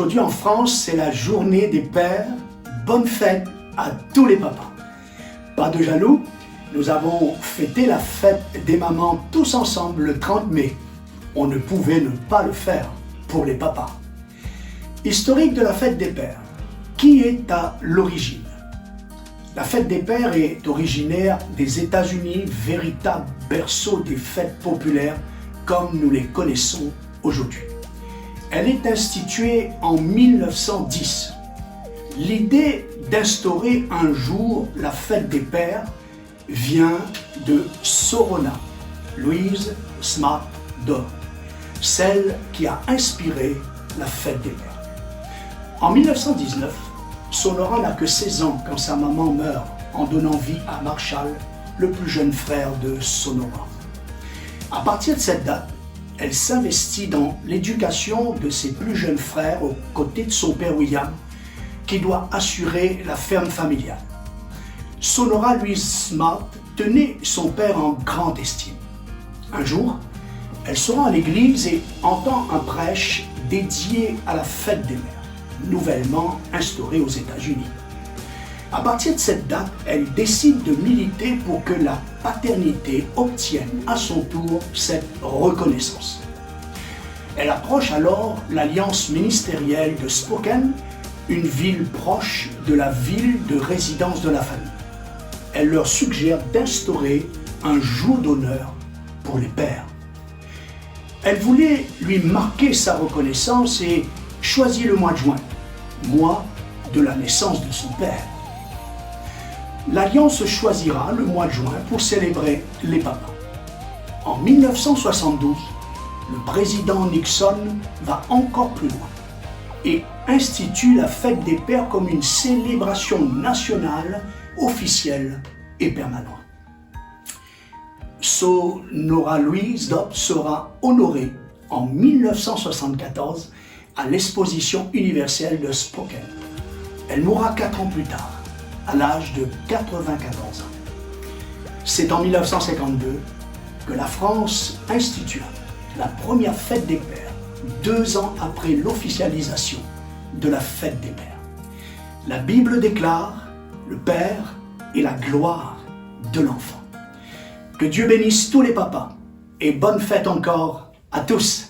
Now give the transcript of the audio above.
Aujourd'hui en France, c'est la journée des pères. Bonne fête à tous les papas. Pas de jaloux, nous avons fêté la fête des mamans tous ensemble le 30 mai. On ne pouvait ne pas le faire pour les papas. Historique de la fête des pères. Qui est à l'origine? La fête des pères est originaire des États-Unis, véritable berceau des fêtes populaires comme nous les connaissons aujourd'hui. Elle est instituée en 1910. L'idée d'instaurer un jour la fête des pères vient de Sorona, Louise Smart Dodd, celle qui a inspiré la fête des pères. En 1919, Sonora n'a que 16 ans quand sa maman meurt en donnant vie à Marshall, le plus jeune frère de Sonora. À partir de cette date, elle s'investit dans l'éducation de ses plus jeunes frères aux côtés de son père William, qui doit assurer la ferme familiale. Sonora Louise Smart tenait son père en grande estime. Un jour, elle se rend à l'église et entend un prêche dédié à la fête des mères, nouvellement instaurée aux États-Unis. À partir de cette date, elle décide de militer pour que la paternité obtienne à son tour cette reconnaissance. Elle approche alors l'alliance ministérielle de Spokane, une ville proche de la ville de résidence de la famille. Elle leur suggère d'instaurer un jour d'honneur pour les pères. Elle voulait lui marquer sa reconnaissance et choisit le mois de juin, mois de la naissance de son père. L'Alliance choisira le mois de juin pour célébrer les papas. En 1972, le président Nixon va encore plus loin et institue la fête des pères comme une célébration nationale, officielle et permanente. Sonora Louise Dodd sera honorée en 1974 à l'exposition universelle de Spokane. Elle mourra 4 ans plus tard, à l'âge de 94 ans. C'est en 1952 que la France institua la première fête des pères, 2 ans après l'officialisation de la fête des mères. La Bible déclare: le Père est la gloire de l'enfant. Que Dieu bénisse tous les papas et bonne fête encore à tous.